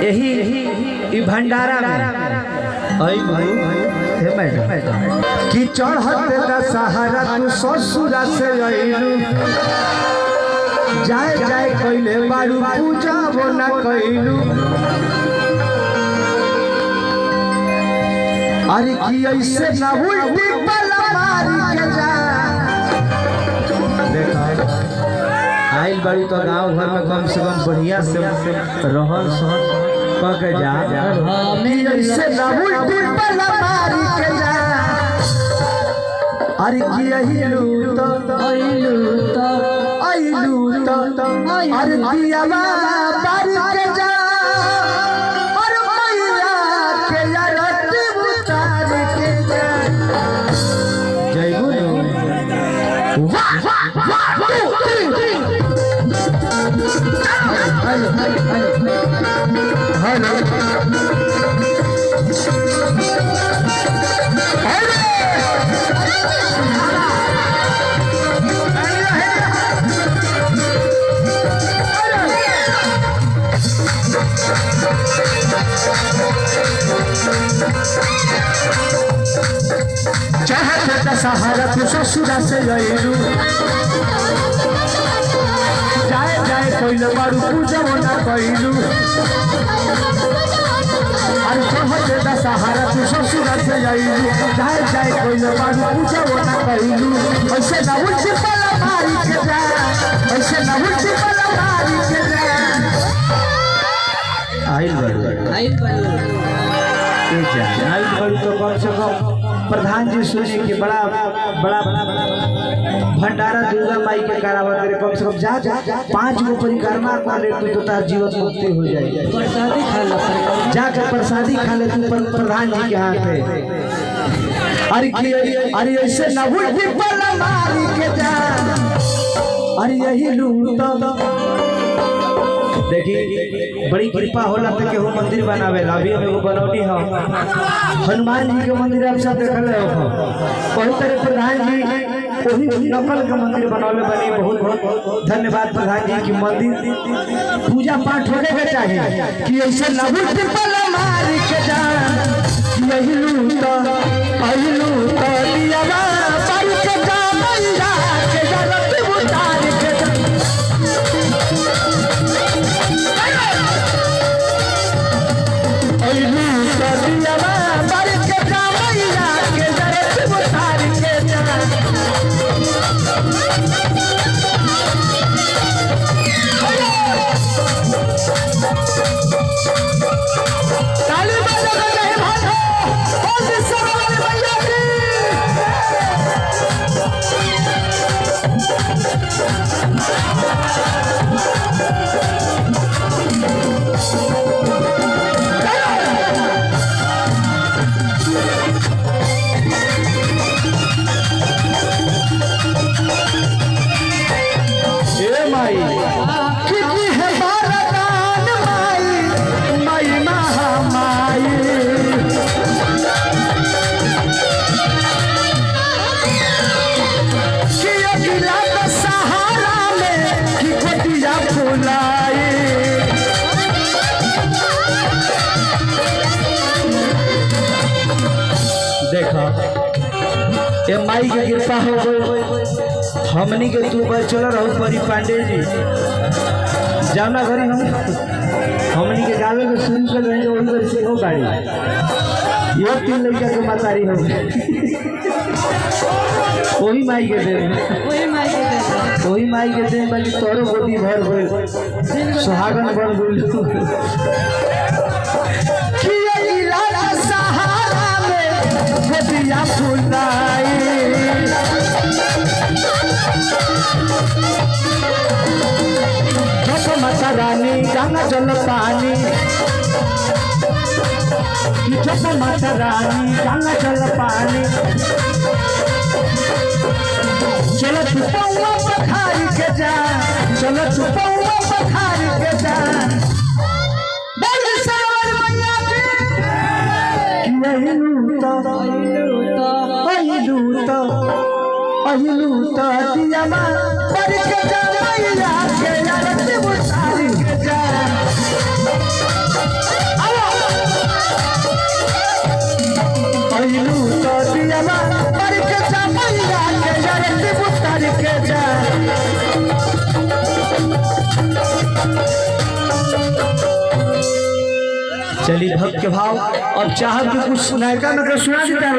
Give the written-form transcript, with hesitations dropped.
यही भंडारा कि चढ़त दशहरा तू ससुरा से अइलू जाए जाए कइले बारू पूजा वो ना कइलू अरे की ऐसे ना उल्टी पला मारी के जा देखा आइल बारू तो गांव घर में कम से कम बढ़िया से रहन सहन के जा ऐसे ना उल्टी पला मारी के जा अरे की अइलू तो अरे दिया बारी के जा अरे मैया के यार उतार के जा जय बोलो वाह वाह 1 2 3 हेलो दशहरा तू ससुरा से अइलू जाए जाए कइले बारू पूजा ना कइलू अरे चढ़त दशहरा तू ससुरा से अइलू जाए जाए कइले बारू पूजा ना कइलू ऐसे ना उल्टी पला मारी के जा ऐसे ना उल्टी पला मारी के जा आइल बारू तो कम से कम प्रधान जी सुने कि बड़ा भंडारा दुर्गा माई के करावत करे कम से कम जा 5 गो परिक्रमा कर ले तो तार जीवन मुक्ति हो जाए प्रसादी खा ले जाकर प्रसादी खा ले तू प्रधान जी के हाथ है अरे ऐसे ना उल्टी पला मारी के जा अरे यही लूट देखी बड़ी कृपा होला तो केहू मंदिर बनावेला अभी हम एगो बनौनी हो हनुमान जी के मंदिर आप सब देखल हो बहुत तरह प्रधान जी वही नकल का मंदिर बनौले बनी बहुत बहुत धन्यवाद प्रधान जी की मंदिर पूजा पाठ होने के चाहिए कि ऐसे लघु पला मार के जा यही लूट अइलू तो दिया पर के जा मैया के जरत उतार के जा देखा ये माई के कृपा हो गई हमनी के तू बस चल रहो परी पांडे जी जाना घरी हमनी के गावे में सुन कर रहे वही घर से हो गाड़ी ये 3 लड़का के मातारी हो वही माई के दे बाकी तोरो गोदी भर हो सुहागन बन बोल गोदिया फुलाई माता रानी गंगा जल पानी माता रानी गंगा जल पानी चलो छुपौआ पखारी के जा चलो छुपौआ पखारी के जा अहिलू तो दिया पर के जा मैया के यार उतार के जा अइलू तो दियावा पर के चमैया के जरती बुतर के जा चली भक्त के भाव और चाहत कुछ नायका में सुना देता